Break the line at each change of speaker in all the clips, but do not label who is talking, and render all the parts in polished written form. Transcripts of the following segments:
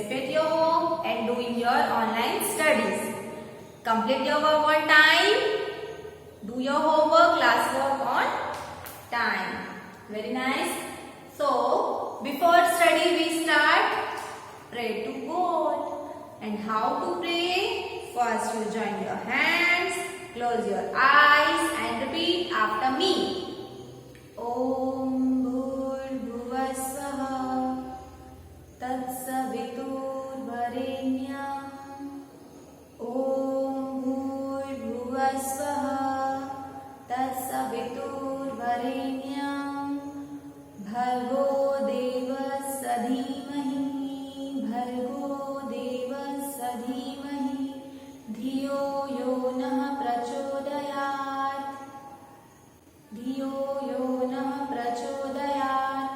safe at your home and doing your online studies. Complete your work on time. Do your homework, classwork on time. Very nice. So, before study we start, pray to God. And how to pray? First you join your hands, close your eyes and repeat after me. Om Bhurbhuvah Swaha Tatsaviturvarenyam. Om Bhurbhuvah Swaha Tatsaviturvarenyam. Bhargo Devasya Dhimahi Bhargo Devasya Dhimahi Dhiyo Yo Nah Prachodayat Dhiyo Yo Nah Prachodayat.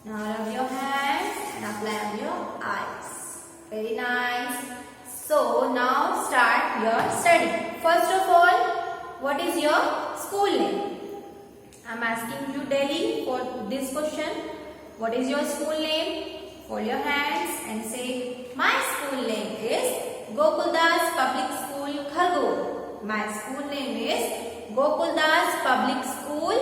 Now rub your hands and apply on your eyes. Very nice. So now start your study. First of all, what is your school name? I am asking you daily for this question. What is your school name? Fold your hands and say, my school name is Gokuldas Public School, Khargone. My school name is Gokuldas Public School,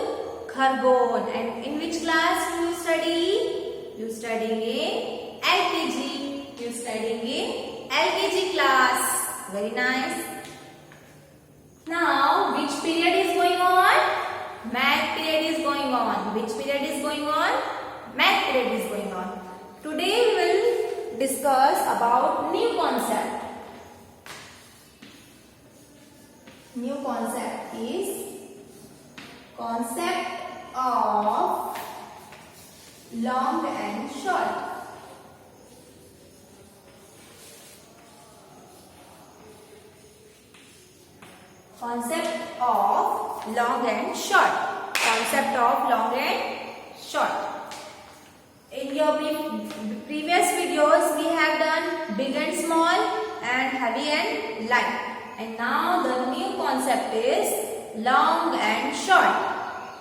Khargone. And in which class do you study? You studying in LKG. You studying in LKG class. Very nice. Now, which period is going on? Math period is going on. Which period is going on? Math period is going on. Today we will discuss about new concept. New concept is concept of long and short. Concept of long and short. Concept of long and short. In your previous videos, we have done big and small and heavy and light. And now the new concept is long and short.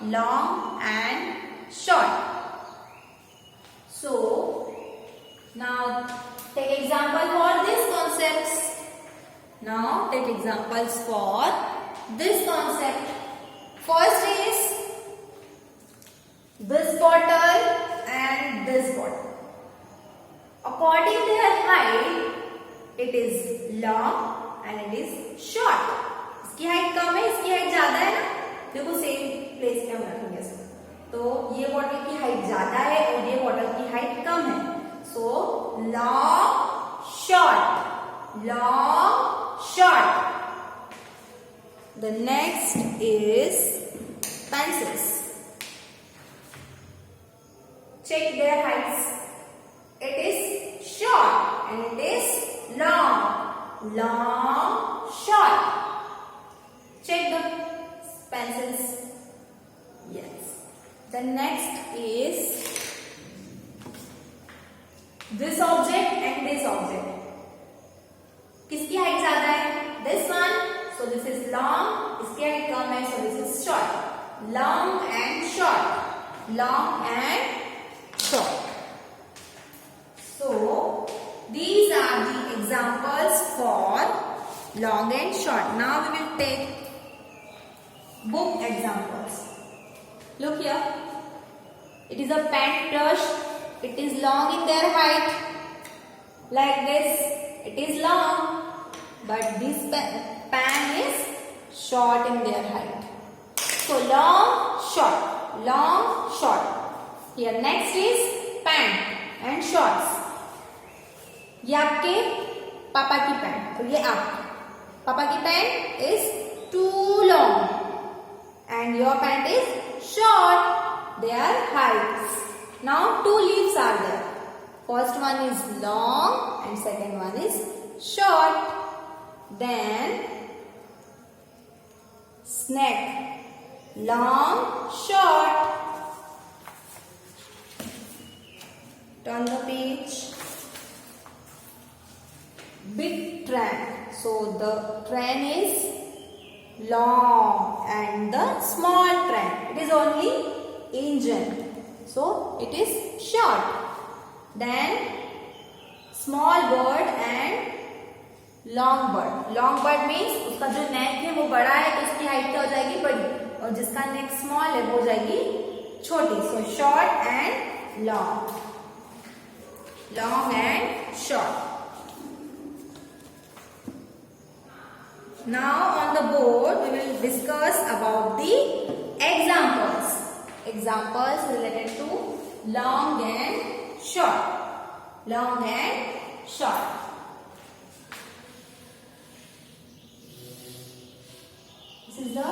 Long and short. So, now take example for these concepts. Now take examples for this concept. First is this bottle and this bottle. According to their height, it is long and it is short. इसकी height कम है, इसकी height ज्यादा है ना. देखो same place पे हम रखेंगे इसको. तो ये बॉटल की हाइट ज्यादा है और ये बॉटल की हाइट कम है. So long short. Long short. The next is pencils. Check their heights. It is short and it is long. Long, short. Check the pencils. Yes. The next is this object and this object. किसकी height ज्यादा है? This one. So this is long. इसकी height कम है. So this is short. Long and short. Long and short. So these are the examples for long and short. Now we will take book examples. Look here. It is a pen brush. It is long in their height. Like this. It is long. But this pen is short in their height. So long, short. Long, short. Here next is pen and shorts. ये आपके पापा की pen और ये आपकी. पापा की pen is too long and your pen is short. They are heights. Now two leaves are there. First one is long and second one is short. Then snake. Long, short. Turn the page. Big train. So the train is long and the small train, it is only engine. So it is short. Then small bird and long bird. Long bird means उसका जो नेक है वो बड़ा है तो उसकी height क्या हो जाएगी, बड़ी, और जिसका नेक स्मॉल है वो हो जाएगी छोटी। So short and long, long and short. Now on the board we will discuss about the examples. Examples related to long and short. Long and short. This is the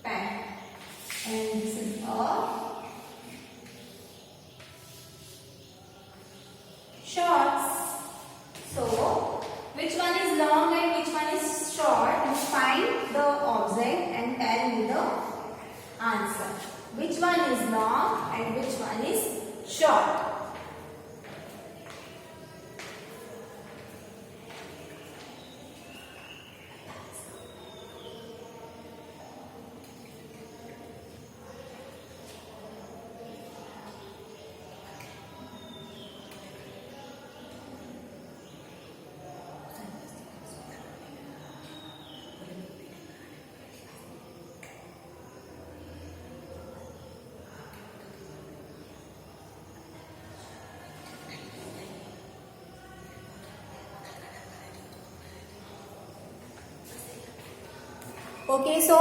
pen and this is a shorts. So, which one is long and which one is short? You find the object and tell me the answer. Which one is long and which one is short? Okay, so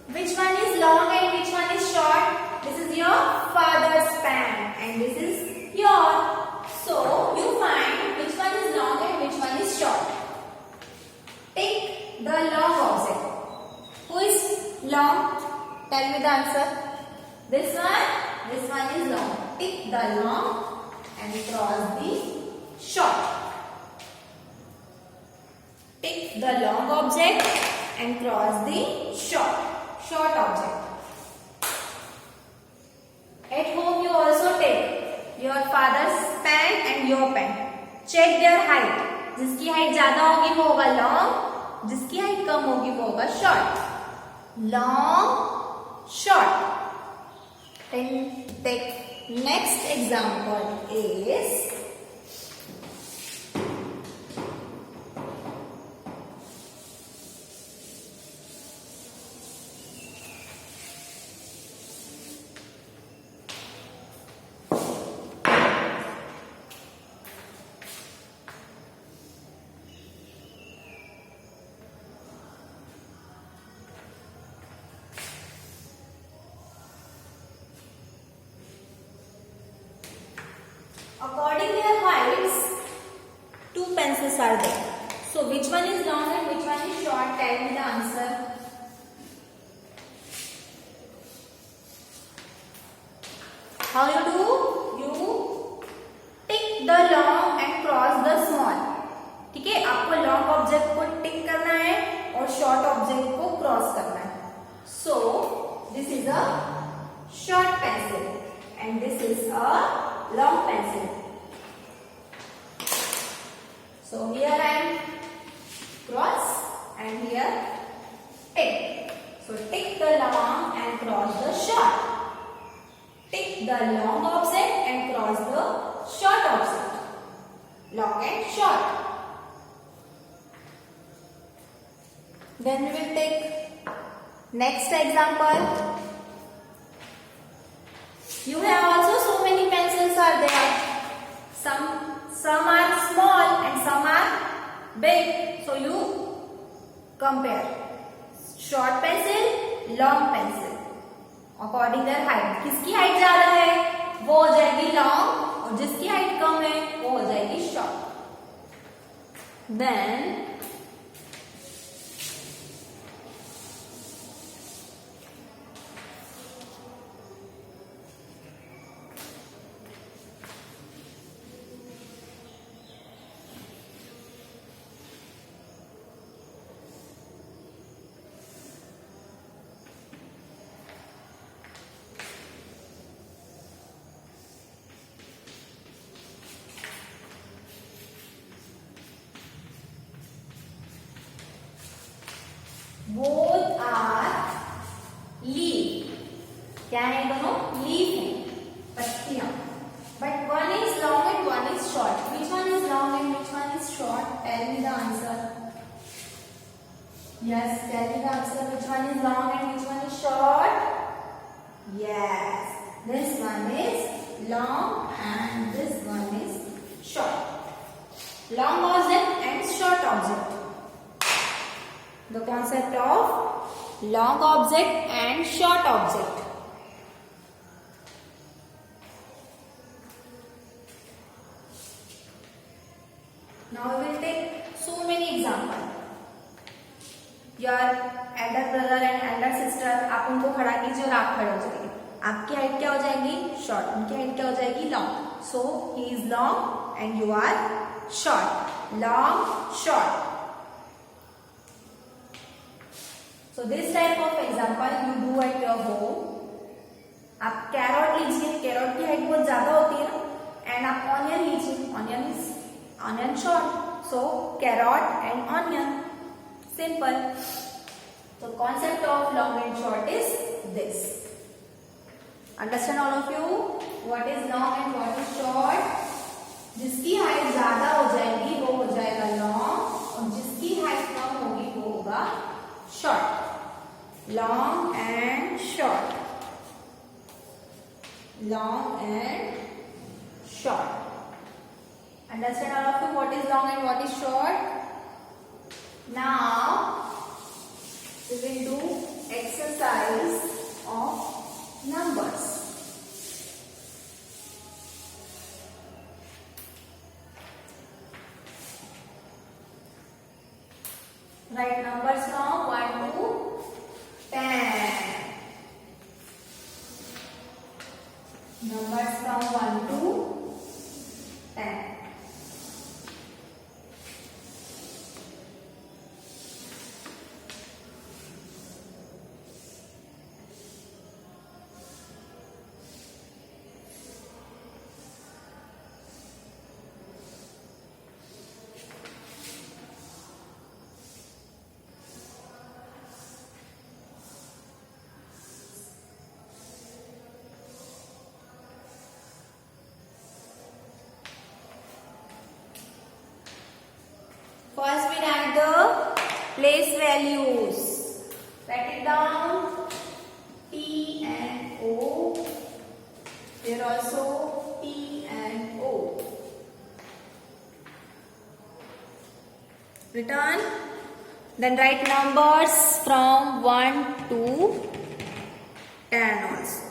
which one is long and which one is short? This is your father's pen and this is your. So you find which one is long and which one is short. Take the long object. Who is long? Tell me the answer. This one is long. Take the long and cross the short. Take the long object and cross the short object. At home you also take your father's pen and your pen. Check their height. जिसकी height ज्यादा होगी वो होगा long, जिसकी height कम होगी वो होगा short. Long, short. And the next example is according to their heights, two pencils are there. So which one is long and which one is short? Tell me the answer. How you do? You tick the long and cross the small. ठीक है, आपको long object को टिक करना है और short object को cross करना है. So this is a short pencil and this is a long pencil. So here I am cross and here tick. So tick the long and cross the short. Tick the long object and cross the short object. Long and short. Then we will take next example. You have also so many pencils are there. Some are small and some are big. So you compare short pencil, long pencil according their height. किसकी height ज्यादा है वो हो जाएगी long और जिसकी height कम है वो हो जाएगी short. Then both are leaf. क्या है दोनों? answer. Yes, tell me the answer. Which one is long and which one is short? Yes, this one is long and this one is short. Long object and short object. The concept of long object and short object. Now we will take so many examples. Your elder brother and elder sister, आप उनको खड़ा कीजिए और आप खड़े हो जाइए. आपकी हाइट क्या हो जाएगी? शॉर्ट. उनकी हाइट क्या हो जाएगी? Long. So he is long and you are short. Long, short. So this type of example you do at your home. आप कैरोट लीजिए. कैरोट की हाइट बहुत ज्यादा होती है ना. एंड आप ऑनियन लीजिए. Onion is onion short, so carrot and onion. Simple. So concept of long and short is this. Understand all of you? What is long and what is short? जिसकी height ज्यादा हो जाएगी वो हो जाएगा long और जिसकी हाइट कम होगी वो होगा short. Long and short. Long and short. Understand all of you what is long and what is short? Now we will do exercise of numbers. Write numbers from 1 to 10. Numbers from 1 to 10. First we write the place values. Write it down. T and O. Here also T and O. Written. Then write numbers from 1 to 10 also.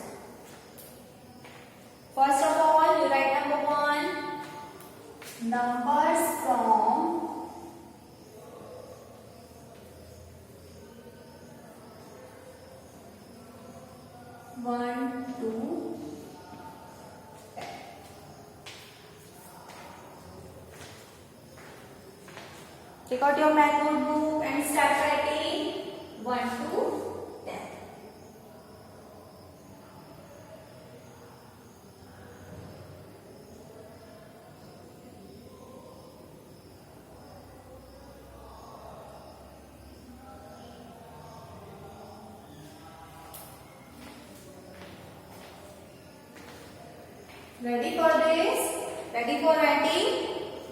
First of all, you write number 1. Numbers from 1 to 10. Take out your math notebook and start writing 1 to 10. Ready for this? Ready for writing?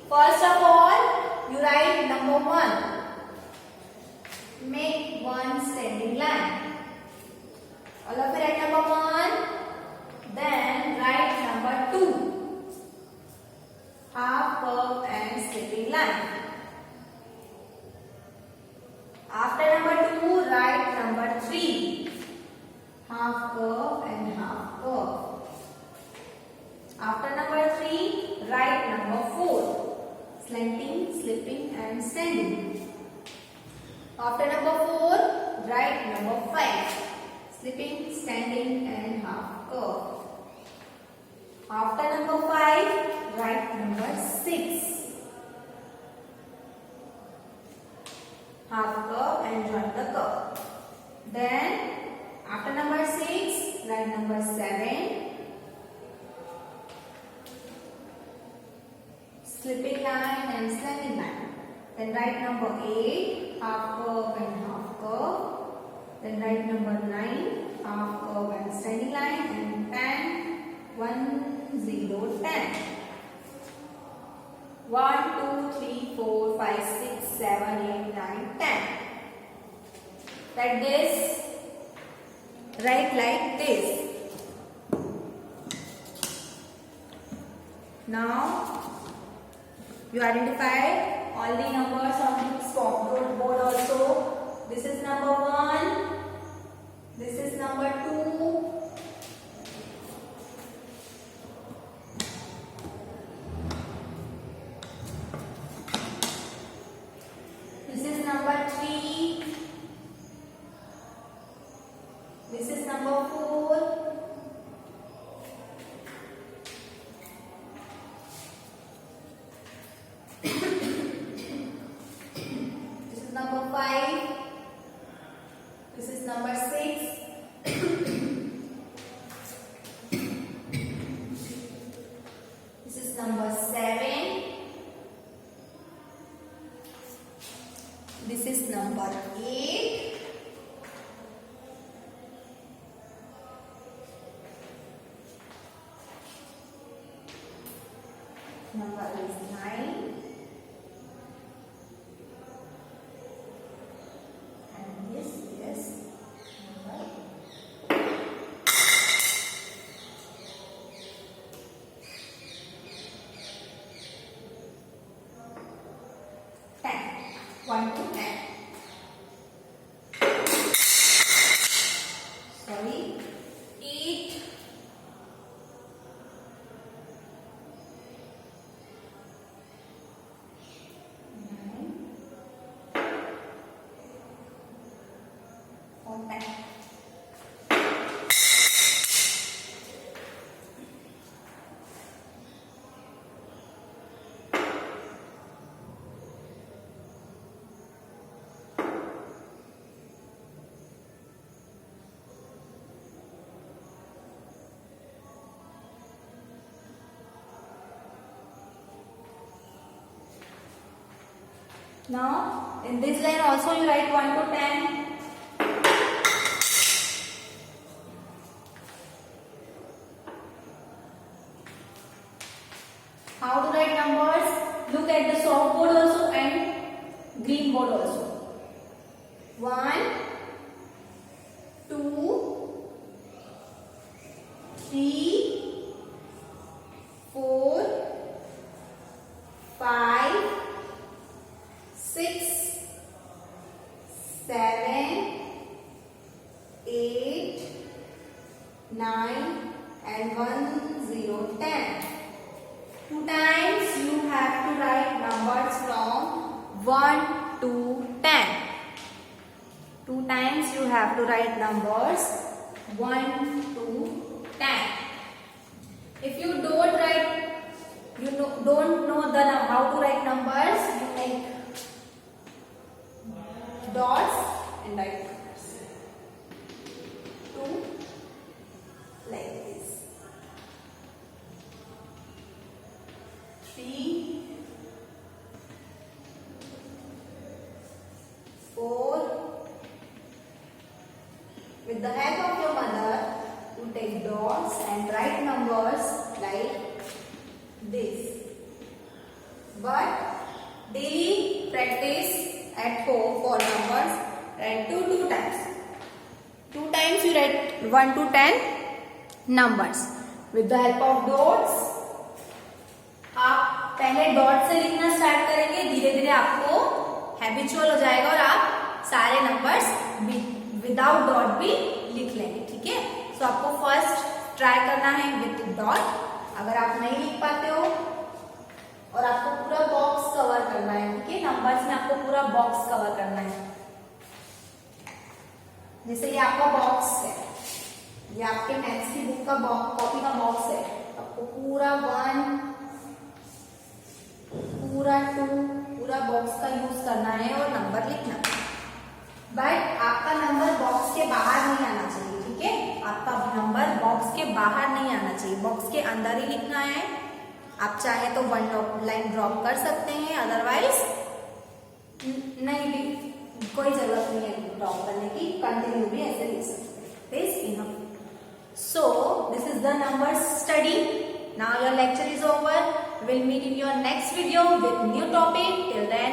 First of all, you write number 1. Make one standing line. All of you write number 1. Then write number 2. Half curve and slipping line. After number 2, write number 3. Half curve and half curve. After number 3, write number 4. Slanting, slipping and standing. After number 4, write number 5. Slipping, standing and half curve. After number 5, write number 6. Half curve and join the curve. Then after number 6, write number 7. Slipping line and slanting line. Then write number 8, half curve and half curve. Then write number 9, half curve and standing line. And 10, 1, 0, 10. 1 2 3 4 5 6 7 8 9 10. Like this, write like this. Now you identify all the numbers on the chalkboard also. This is number 1. This is number 2. This is number 3. This is number 4. This is number 5. This is number 6. This is number 7. This is number 8. Number is 9. And this is number 10. 1 to 10. Sorry. 8. 9. Or 10. Now, in this line also you write 1 to 10. How to write numbers? Look at the soft board also and green board also. 1, 2, 3, 4, 5, 6, 7, 8, 9 and 1, 0, 10. 2 times you have to write numbers from 1 to 10. 2 times you have to write numbers 1 to 10. If you don't write, don't know how to write numbers, you make dots and write numbers. 2 like this. 3, 4. With the help of your mother, you take dots and write numbers like this. But daily practice at home for numbers, write 2 times. 2 times you write 1 to 10 numbers. With the help of dots, आप पहले dot से लिखना start करेंगे, धीरे धीरे आपको habitual हो जाएगा और आप सारे नंबर्स विदाउट डॉट भी लिख लेंगे. ठीक है. सो आपको फर्स्ट ट्राई करना है विद डॉट. अगर आप नहीं लिख पाते हो और आपको पूरा बॉक्स कवर करना है, ठीक है, नंबर्स में आपको पूरा बॉक्स कवर करना है. जैसे ये आपका बॉक्स है, ये आपके मैथ्स की बुक का कॉपी का बॉक्स है. आपको पूरा 1, पूरा 2, पूरा बॉक्स का यूज करना है और नंबर लिखना है. बट आपका नंबर बॉक्स के बाहर नहीं आना चाहिए. ठीक है. आपका नंबर बॉक्स के बाहर नहीं आना चाहिए, बॉक्स के अंदर ही लिखना है. आप चाहे तो 1 लाइन ड्रॉप कर सकते हैं, अदरवाइज नहीं भी कोई जरूरत नहीं है ड्रॉप करने की. कंटिन्यू भी ऐसे लिख सकते हैं. This enough. So this is the numbers study. Now your lecture is over. We'll meet in your next video with new topic. Till then,